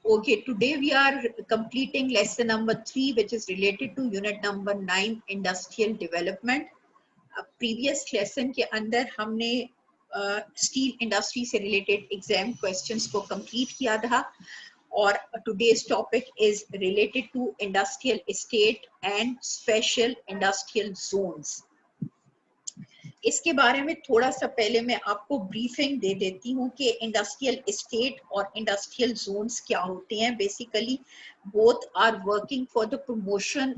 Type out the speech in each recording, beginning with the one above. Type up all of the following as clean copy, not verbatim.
Okay, today we are completing lesson number 3, which is related to unit number 9, industrial development. Previous lesson के अंदर हमने steel industry से related exam questions को complete किया था और today's topic is related to industrial estate and special industrial zones. इसके बारे में थोड़ा सा पहले मैं आपको ब्रीफिंग दे देती हूँ कि इंडस्ट्रियल एस्टेट और इंडस्ट्रियल जोन्स क्या होते हैं. Basically both are working for the promotion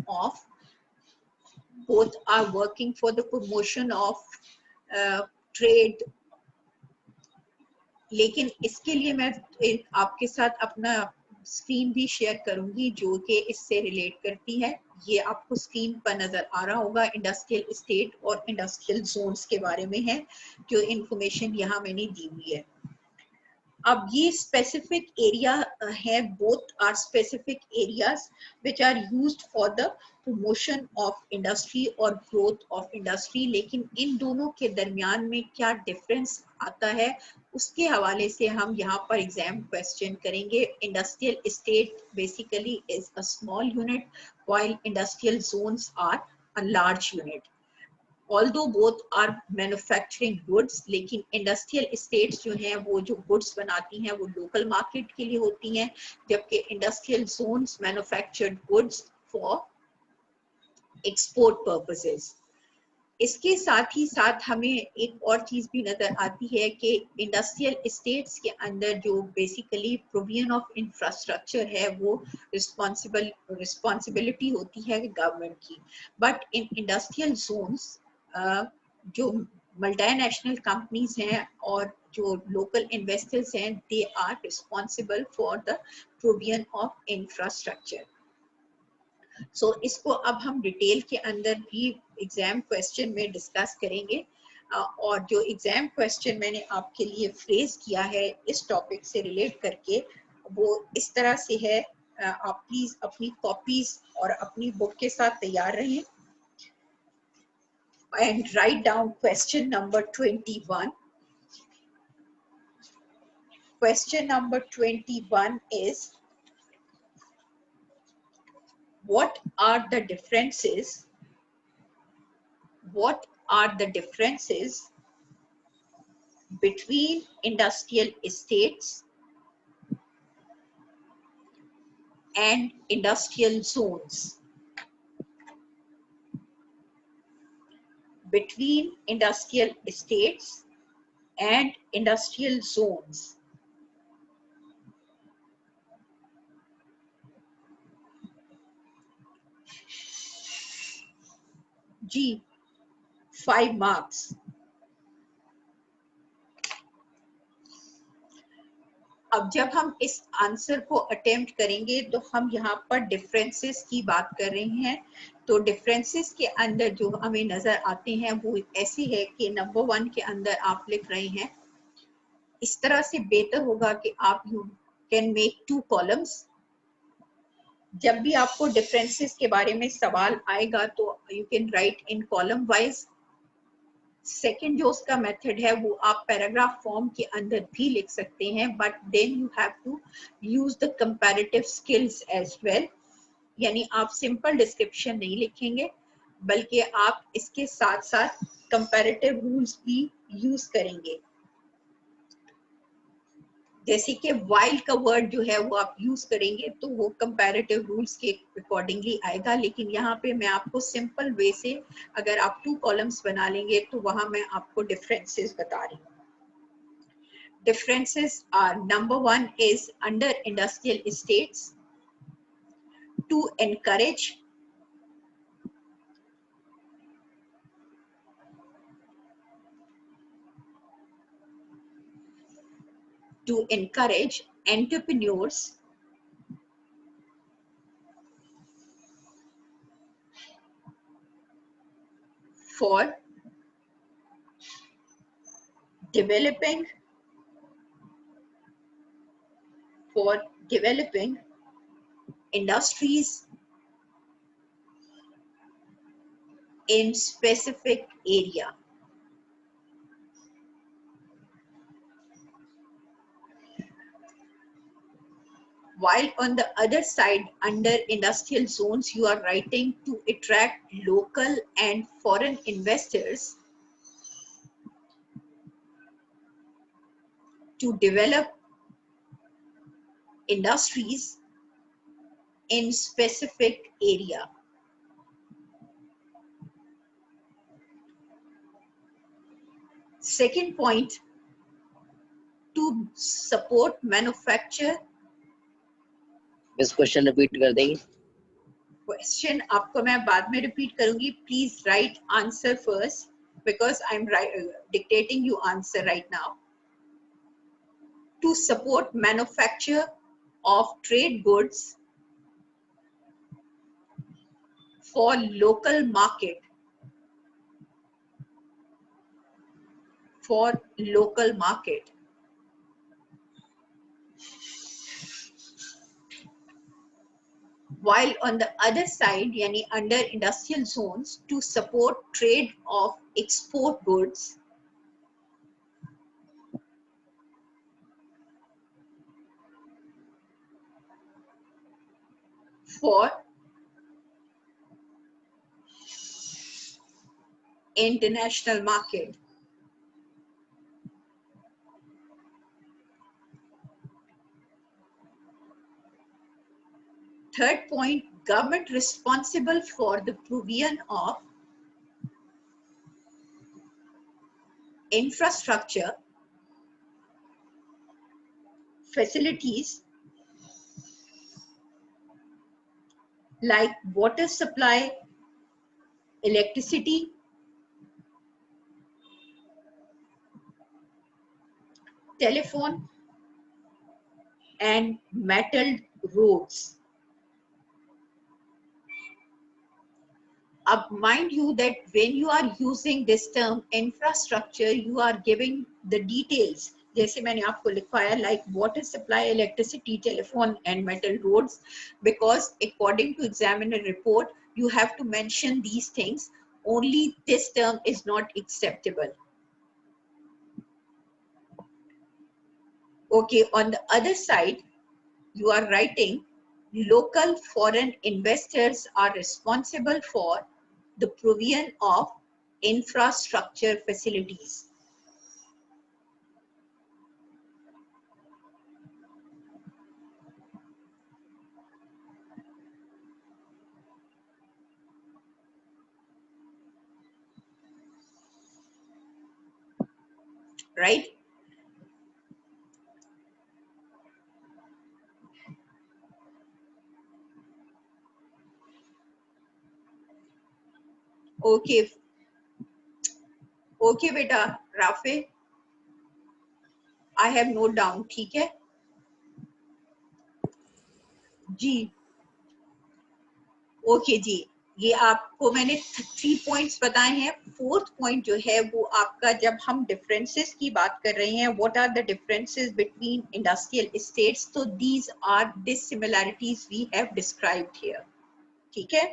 of trade. लेकिन इसके लिए मैं आपके साथ अपना स्क्रीन भी शेयर करूंगी जो कि इससे रिलेट करती है. ये आपको स्क्रीन पर नजर आ रहा होगा. इंडस्ट्रियल एस्टेट और इंडस्ट्रियल जोन्स के बारे में है जो इंफॉर्मेशन यहाँ मैंने दी हुई है. अब ये स्पेसिफिक एरिया है, both are specific areas which are used for the promotion of industry और ग्रोथ ऑफ इंडस्ट्री. लेकिन इन दोनों के दरमियान में क्या डिफरेंस आता है उसके हवाले से हम यहाँ पर एग्जाम क्वेश्चन करेंगे. Industrial estate basically is a small unit while industrial zones are a large unit. Although both are manufacturing goods, लेकिन इंडस्ट्रियल एस्टेट्स जो हैं वो जो गुड्स बनाती हैं वो लोकल मार्केट के लिए होती हैं, जबकि industrial zones manufactured goods for export purposes. इसके साथ ही साथ हमें एक और चीज भी नजर आती है कि इंडस्ट्रियल एस्टेट्स के अंदर जो बेसिकली प्रोविजन ऑफ इंफ्रास्ट्रक्चर है वो रिस्पॉन्सिबिलिटी होती है गवर्नमेंट की. बट इन इंडस्ट्रियल जोन्स जो मल्टीनेशनल कंपनीज हैं और जो लोकल इन्वेस्टर्स हैं, they are responsible for the provision of infrastructure. So इसको अब हम डिटेल के अंदर भी एग्जाम क्वेश्चन में डिस्कस करेंगे. और जो एग्जाम क्वेश्चन मैंने आपके लिए फ्रेज किया है इस टॉपिक से रिलेट करके वो इस तरह से है. आप प्लीज अपनी कॉपीज और अपनी बुक के साथ तैयार रहें and write down question number 21. Question number 21 is, what are the differences between industrial estates and industrial zones? Between industrial estates and industrial zones. G, 5 marks. अब जब हम इस आंसर को अटेम्प्ट करेंगे तो हम यहाँ पर डिफरेंसेस की बात कर रहे हैं. तो डिफरेंसेस के अंदर जो हमें नजर आते हैं वो ऐसे है कि नंबर 1 के अंदर आप लिख रहे हैं, इस तरह से बेहतर होगा कि आप यू कैन मेक 2 कॉलम्स. जब भी आपको डिफरेंसेस के बारे में सवाल आएगा तो you can write in column wise. Second जो उसका मेथड है वो आप पैराग्राफ फॉर्म के अंदर भी लिख सकते हैं, but then you have to use the comparative skills as well. यानी आप सिंपल डिस्क्रिप्शन नहीं लिखेंगे बल्कि आप इसके साथ साथ कंपैरेटिव रूल्स भी यूज करेंगे. जैसे कि वाइल का वर्ड जो है वो आप यूज करेंगे तो वो कंपैरेटिव रूल्स के अकॉर्डिंगली आएगा. लेकिन यहाँ पे मैं आपको सिंपल वे से अगर आप 2 कॉलम्स बना लेंगे तो वहां मैं आपको डिफरेंसेस बता रही हूँ. Differences are, number 1 is under industrial estates to encourage entrepreneurs for developing industries in specific area. while on the other side under industrial zones you are writing to attract local and foreign investors to develop industries in specific area. Second point, to support manufacture. इस question repeat कर देंगे? Question आपको मैं बाद में repeat करूंगी. Please right answer first because I'm dictating you answer right now. To support manufacture of trade goods for local market. For local market. While on the other side, yani under industrial zones, to support trade of export goods for international market. Third point, government responsible for the provision of infrastructure facilities like water supply, electricity, telephone, and metal roads. Mind you that when you are using this term infrastructure, you are giving the details. जैसे मैंने आपको लिखवाया like water supply, electricity, telephone, and metal roads, because according to examiner report, you have to mention these things. Only this term is not acceptable. Okay, on the other side, you are writing local foreign investors are responsible for the provision of infrastructure facilities. Right? Okay. Okay, beta, Rafe. I have note down, ठीक है? जी. Okay जी. ये आपको मैंने 3 points बताए हैं. Fourth point जो है वो आपका, जब हम डिफरेंसेस की बात कर रहे हैं, what are the differences between industrial estates, तो these are dissimilarities we have described here. ठीक है?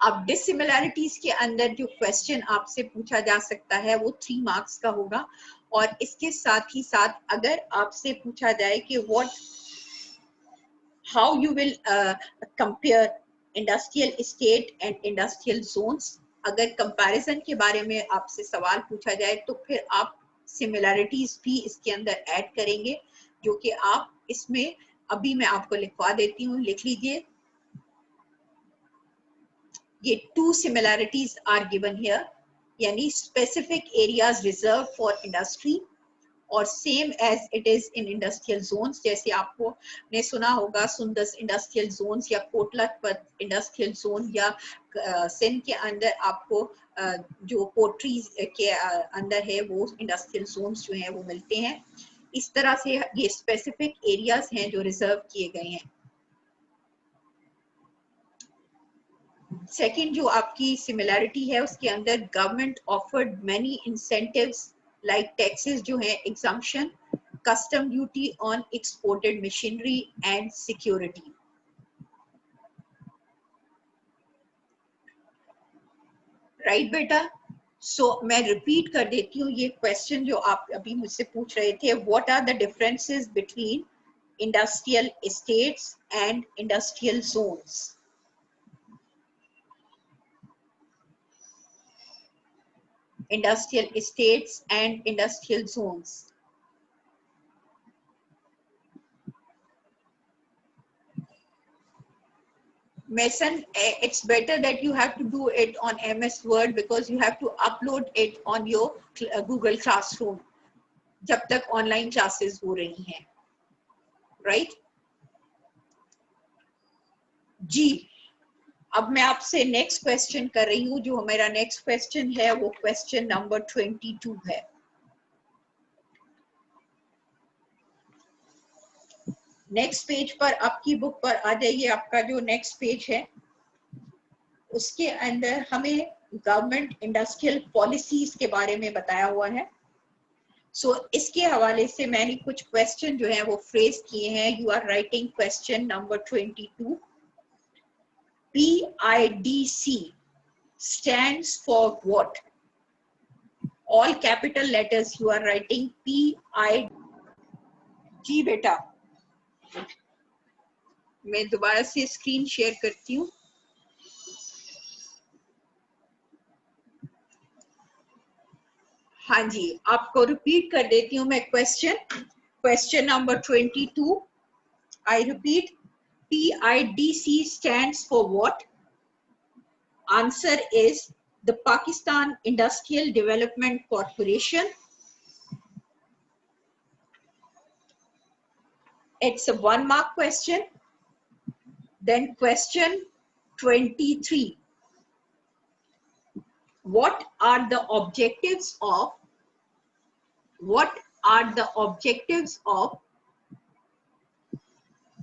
अब डिसिमिलैरिटीज के अंदर जो क्वेश्चन आपसे पूछा जा सकता है वो 3 मार्क्स का होगा, और इसके साथ ही साथ अगर आपसे पूछा जाए कि what how you will compare industrial estate and industrial zones, अगर कंपैरिजन के बारे में आपसे सवाल पूछा जाए तो फिर आप सिमिलैरिटीज भी इसके अंदर ऐड करेंगे, जो कि आप इसमें अभी मैं आपको लिखवा देती हूँ. लिख लीजिए. ये 2 similarities are given here, यानी specific areas reserved for industry और same as it is in industrial zones. जैसे आपको ने सुना होगा सुंदस इंडस्ट्रियल जोन्स या कोटलखपत इंडस्ट्रियल जोन, या सिंध के अंदर आपको जो पोट्रीज के अंदर है वो इंडस्ट्रियल जोन्स जो हैं वो मिलते हैं. इस तरह से ये स्पेसिफिक एरियाज हैं जो रिजर्व किए गए हैं. सेकंड जो आपकी सिमिलैरिटी है उसके अंदर, government offered many incentives like taxes जो है exemption, custom duty on exported machinery and security. Right बेटा? So मैं repeat कर देती हूँ ये question जो आप अभी मुझसे पूछ रहे थे. What are the differences between industrial estates and industrial zones. Industrial estates and industrial zones. Mason, it's better that you have to do it on MS Word because you have to upload it on your Google Classroom जब तक online classes हो रही हैं, right? जी, अब मैं आपसे next question कर रही हूँ. जो हमारा नेक्स्ट क्वेश्चन है वो क्वेश्चन नंबर 22 है. नेक्स्ट पेज पर आपकी बुक पर आ जाइए. आपका जो नेक्स्ट पेज है उसके अंदर हमें गवर्नमेंट इंडस्ट्रियल पॉलिसीज के बारे में बताया हुआ है. सो इसके हवाले से मैंने कुछ क्वेश्चन जो है वो फ्रेज किए हैं. You are writing question number 22. PIDC stands for what? All capital letters you are writing PI. जी बेटा, मैं दोबारा से स्क्रीन शेयर करती हूँ. हाँ जी, आपको रिपीट कर देती हूँ मैं question number 22. I repeat, PIDC stands for what? Answer is the Pakistan Industrial Development Corporation. It's a 1-mark question. Then question 23. What are the objectives of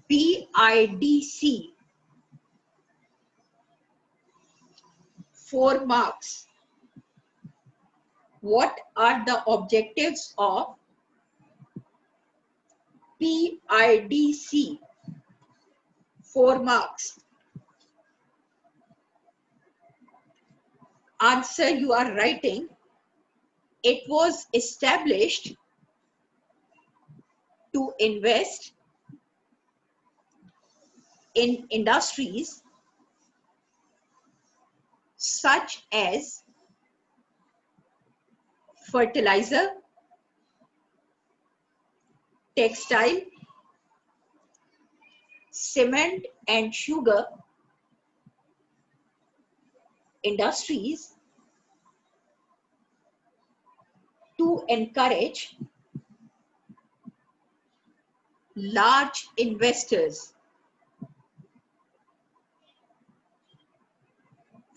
PIDC? 4 marks. What are the objectives of PIDC? 4 marks. Answer you are writing. It was established to invest in industries such as fertilizer, textile, cement and sugar industries, to encourage large investors.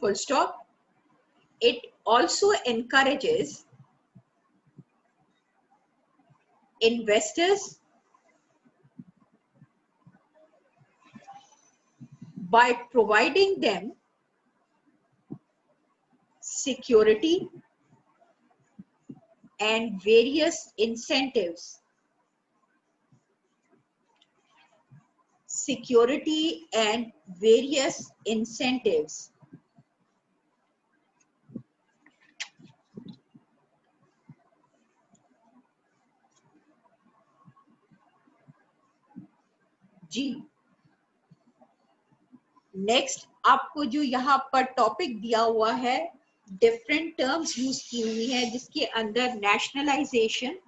Full stop. It also encourages investors by providing them security and various incentives. Security and various incentives. जी, next आपको जो यहाँ पर topic दिया हुआ है, different terms use की हुई है जिसके अंदर नेशनलाइजेशन,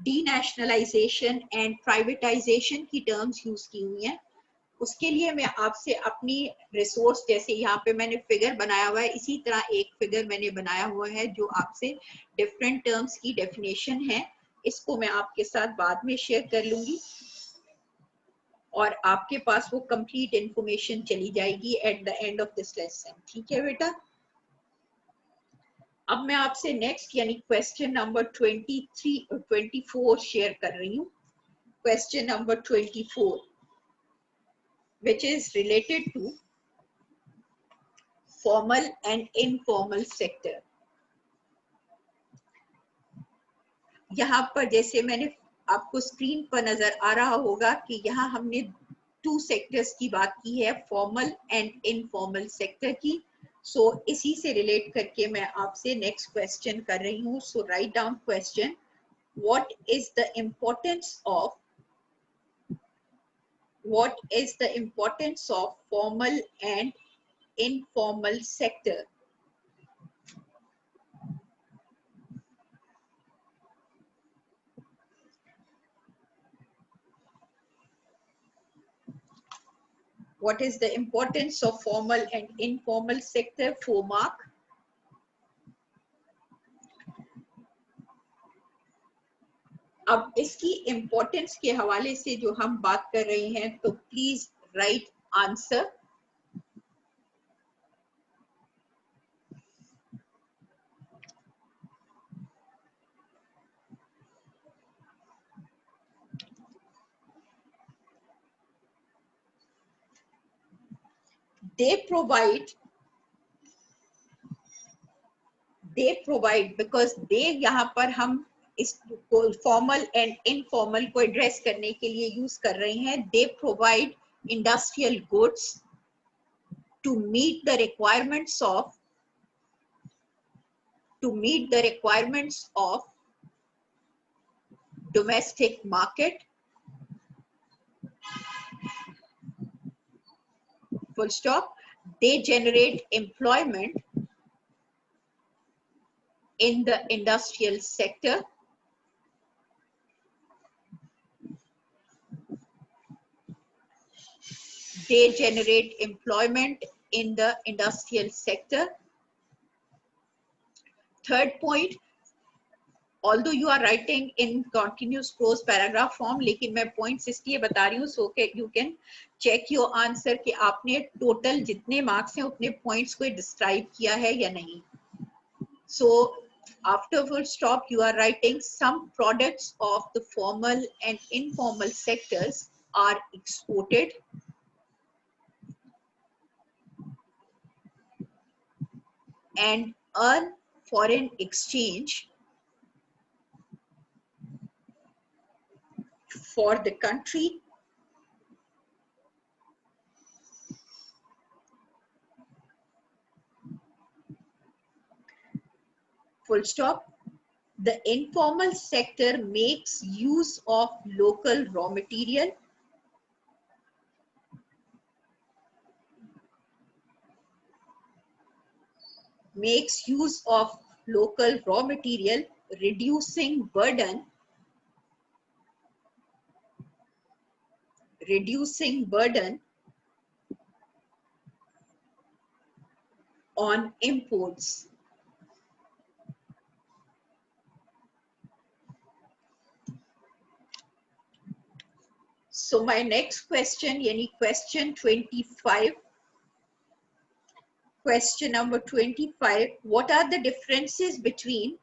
डीनेशनलाइजेशन एंड प्राइवेटाइजेशन की टर्म्स यूज की हुई हैं. उसके लिए मैं आपसे अपनी रिसोर्स, जैसे यहाँ पे मैंने फिगर बनाया हुआ है, इसी तरह एक फिगर मैंने बनाया हुआ है जो आपसे डिफरेंट टर्म्स की डेफिनेशन है. इसको मैं आपके साथ बाद में शेयर कर लूंगी और आपके पास वो कंप्लीट इंफॉर्मेशन चली जाएगी at the end of this lesson. ठीक है बेटा? अब मैं आपसे नेक्स्ट यानी क्वेश्चन नंबर 24 शेयर कर रही हूँ. Question number 24 which is related to formal and informal sector. यहाँ पर जैसे मैंने आपको स्क्रीन पर नजर आ रहा होगा कि यहाँ हमने 2 सेक्टर्स की बात की है, फॉर्मल एंड इनफॉर्मल सेक्टर की. सो इसी से रिलेट करके मैं आपसे नेक्स्ट क्वेश्चन कर रही हूँ. So write down question. What is the importance of what is the importance of formal and informal sector? What is the importance of formal and informal sector? 4 mark. अब इसकी importance के हवाले से जो हम बात कर रहे हैं तो please right answer. they provide because they यहाँ पर हम इस फॉर्मल एंड इनफॉर्मल को एड्रेस करने के लिए यूज कर रहे हैं. they provide industrial goods to meet the requirements of domestic market. Full stop. They generate employment in the industrial sector. They generate employment in the industrial sector. Third point, although you are writing in continuous prose paragraph form, लेकिन मैं points इसलिए बता रही हूँ so that you can check your answer कि आपने total जितने marks हैं उतने points को describe किया है या नहीं. So after full stop, you are writing some products of the formal and informal sectors are exported and earn foreign exchange for the country. Full stop. The informal sector makes use of local raw material. Makes use of local raw material, reducing burden on imports. So my next question, yani question 25. Question number 25. What are the differences between,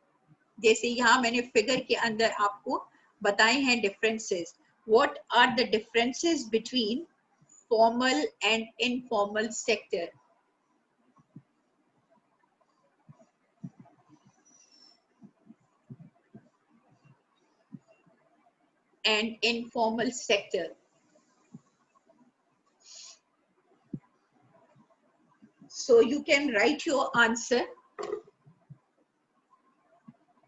जैसे यहाँ मैंने figure के अंदर आपको बताए हैं differences. What are the differences between formal and informal sector? And informal sector. So you can write your answer.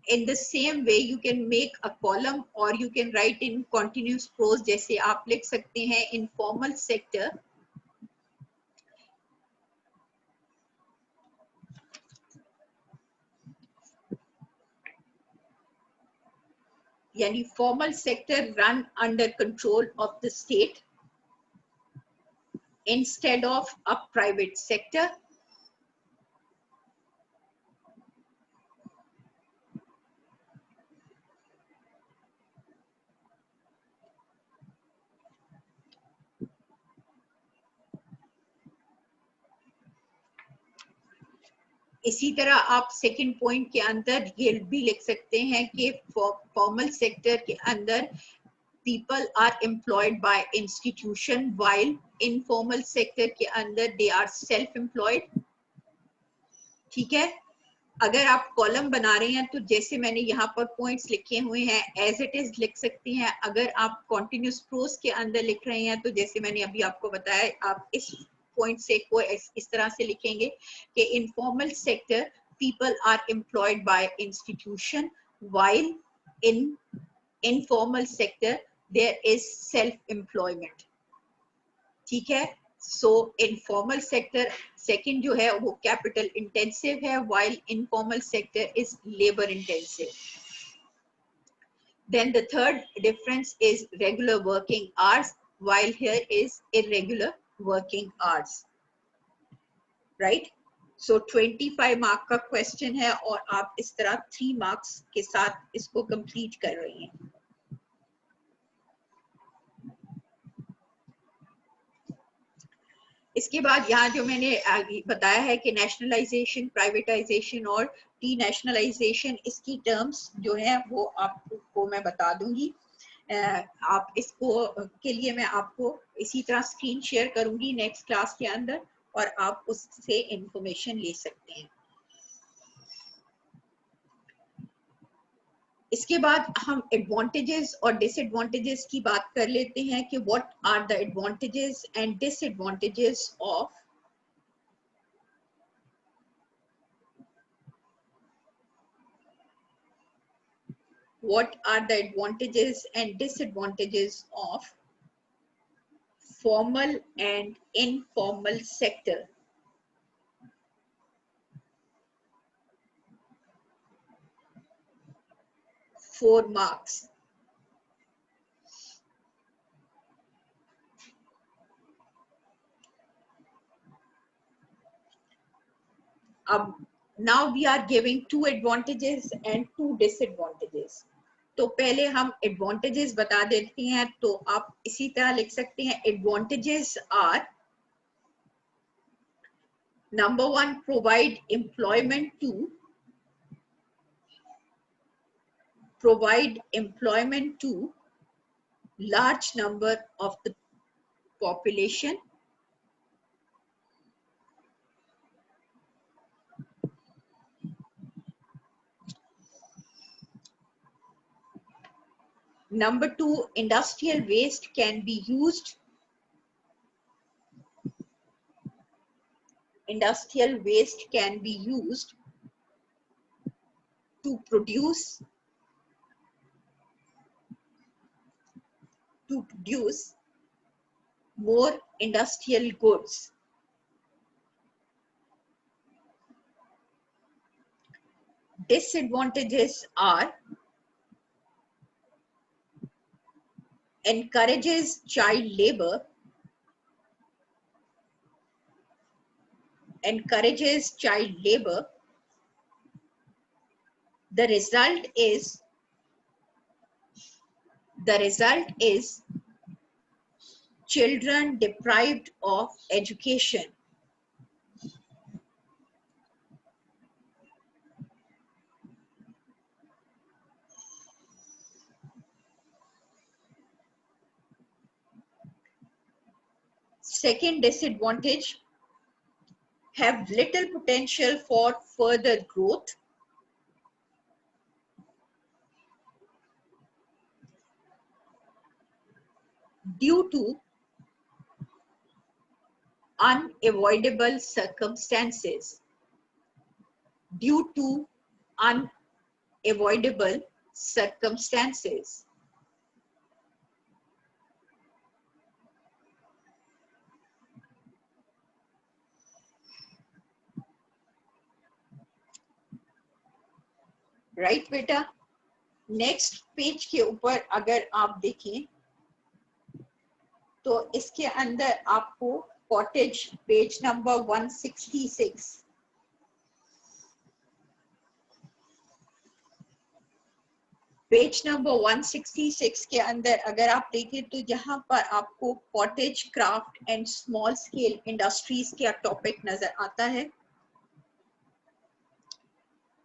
In the same way, you can make a column or you can write in continuous prose. जैसे आप लिख सकते हैं informal sector. यानी formal sector run under control of the state instead of a private sector. इसी तरह आप second point के अंदर ये भी लिख सकते हैं कि फॉर्मल सेक्टर के अंदर people are employed by institution while informal sector के अंदर they are self employed. ठीक है. अगर आप कॉलम बना रहे हैं तो जैसे मैंने यहाँ पर पॉइंट्स लिखे हुए हैं एज इट इज लिख सकती हैं. अगर आप कॉन्टिन्यूस प्रोज के अंदर लिख रहे हैं तो जैसे मैंने अभी आपको बताया आप इस पॉइंट से को इस तरह से लिखेंगे कि informal sector people are employed by institution while in informal sector there is self employment. ठीक है। सो इनफॉर्मल सेक्टर सेकंड जो है वो कैपिटल इंटेंसिव है, while informal sector is labour intensive. Then the third difference is regular working hours, while here is irregular working hours. Right? So 25 mark का question है और आप इस तरह 3 मार्क्स के साथ इसको कंप्लीट कर रही हैं. इसके बाद यहाँ जो मैंने बताया है कि नेशनलाइजेशन, प्राइवेटाइजेशन और डीनेशनलाइजेशन, इसकी टर्म्स जो है वो आपको मैं बता दूंगी. आप इसको के लिए मैं आपको इसी तरह स्क्रीन शेयर करूंगी नेक्स्ट क्लास के अंदर और आप उससे इंफॉर्मेशन ले सकते हैं. इसके बाद हम एडवांटेजेस और डिसएडवांटेजेस की बात कर लेते हैं कि what are the advantages and disadvantages of formal and informal sector. 4 marks. Now we are giving 2 advantages and 2 disadvantages. तो पहले हम advantages बता देते हैं, तो आप इसी तरह लिख सकते हैं. Advantages are: number 1, provide employment to large number of the population. Number 2, industrial waste can be used to produce more industrial goods. Disadvantages are: encourages child labor. The result is children deprived of education. Second disadvantage: have little potential for further growth. Due to unavoidable circumstances. Right बेटा. Next page के ऊपर अगर आप देखें तो इसके अंदर आपको cottage page number 166, page number 166 के अंदर अगर आप देखें तो यहाँ पर आपको cottage craft and small scale industries का टॉपिक नजर आता है.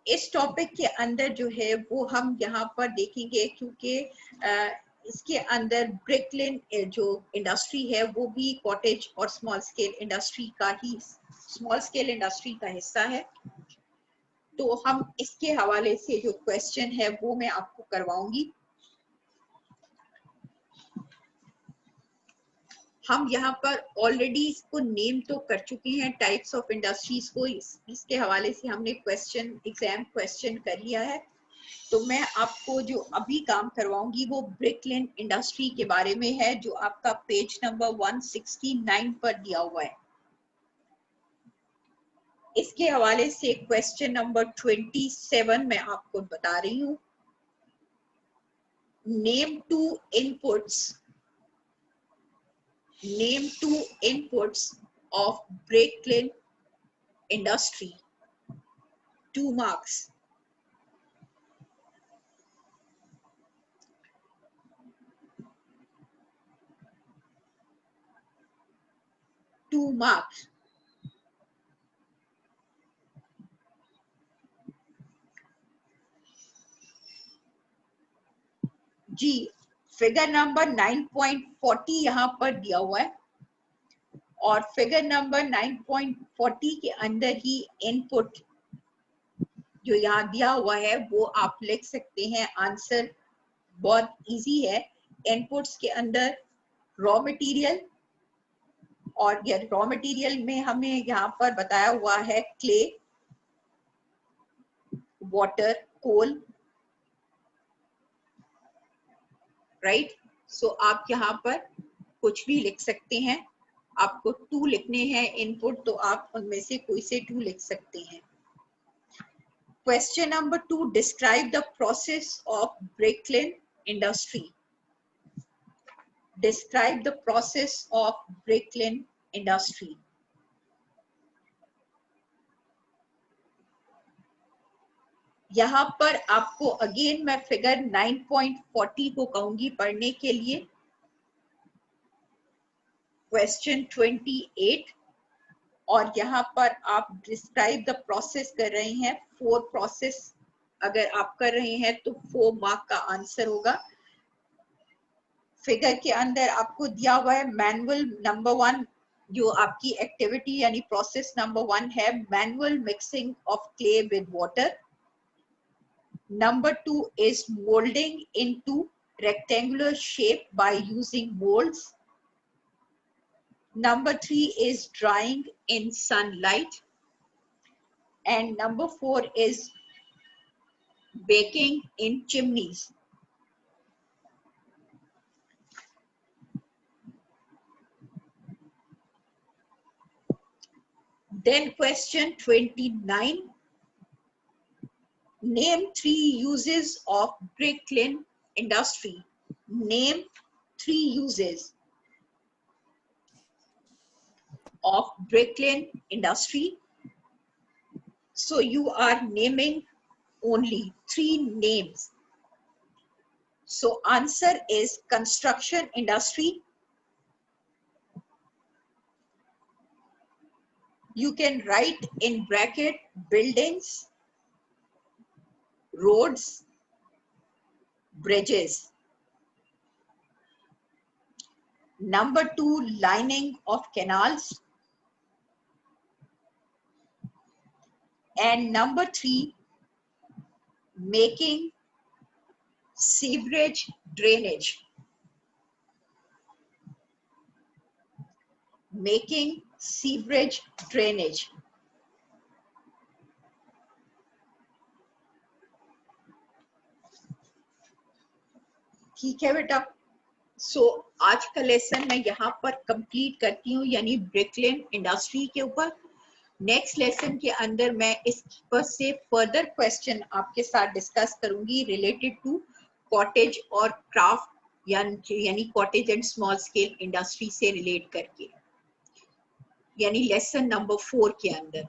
इस टॉपिक के अंदर जो है वो हम यहाँ पर देखेंगे क्योंकि इसके अंदर ब्रिकलिन जो इंडस्ट्री है वो भी कॉटेज और स्मॉल स्केल इंडस्ट्री का हिस्सा है. तो हम इसके हवाले से जो क्वेश्चन है वो मैं आपको करवाऊंगी. हम यहाँ पर ऑलरेडी इसको नेम तो कर चुके हैं टाइप्स ऑफ इंडस्ट्रीज को. इसके हवाले से हमने एग्जाम क्वेश्चन कर लिया है. तो मैं आपको जो अभी काम करवाऊंगी वो ब्रिकलिन इंडस्ट्री के बारे में है, जो आपका पेज नंबर 169 पर दिया हुआ है। इसके हवाले से क्वेश्चन नंबर 27 मैं आपको बता रही हूँ। Name two inputs of Bricklin industry, 2 marks. Two marks. जी, फिगर नंबर 9.40 यहाँ पर दिया हुआ है और फिगर नंबर 9.40 के अंदर ही इनपुट जो यहाँ दिया हुआ है वो आप लिख सकते हैं। आंसर बहुत इजी है। इनपुट्स के अंदर रॉ मटेरियल, और ये रॉ मटेरियल में हमें यहाँ पर बताया हुआ है क्ले, वाटर, कोल, राइट। सो आप यहाँ पर कुछ भी लिख सकते हैं। आपको 2 लिखने हैं इनपुट, तो आप उनमें से कोई से 2 लिख सकते हैं। Question number 2, describe the process of brick kiln industry. Describe the process of brick kiln industry. यहाँ पर आपको अगेन मैं फिगर 9.40 को कहूंगी पढ़ने के लिए। क्वेश्चन 28, और यहाँ पर आप डिस्क्राइब द प्रोसेस कर रहे हैं। 4 प्रोसेस अगर आप कर रहे हैं तो 4 मार्क का आंसर होगा। फिगर के अंदर आपको दिया हुआ है मैनुअल नंबर 1, जो आपकी एक्टिविटी यानी प्रोसेस नंबर 1 है, manual mixing of clay with water. Number 2 is molding into rectangular shape by using molds. Number 3 is drying in sunlight. And number 4 is baking in chimneys. Then question 29. Name 3 uses of bricklin industry. Name 3 uses of bricklin industry. So you are naming only 3 names. So answer is construction industry. You can write in bracket buildings, roads, bridges. Number 2, lining of canals. And number 3, making sewerage drainage. Making sewerage drainage. ठीक है बेटा। सो आज का lesson मैं यहाँ पर complete करती हूँ, यानी ब्रिकलिन इंडस्ट्री के ऊपर। नेक्स्ट लेसन के अंदर मैं इस पर से फर्दर क्वेश्चन आपके साथ डिस्कस करूंगी रिलेटेड टू कॉटेज और क्राफ्ट, यानी cottage and small scale industry से रिलेट करके, यानी लेसन नंबर 4 के अंदर।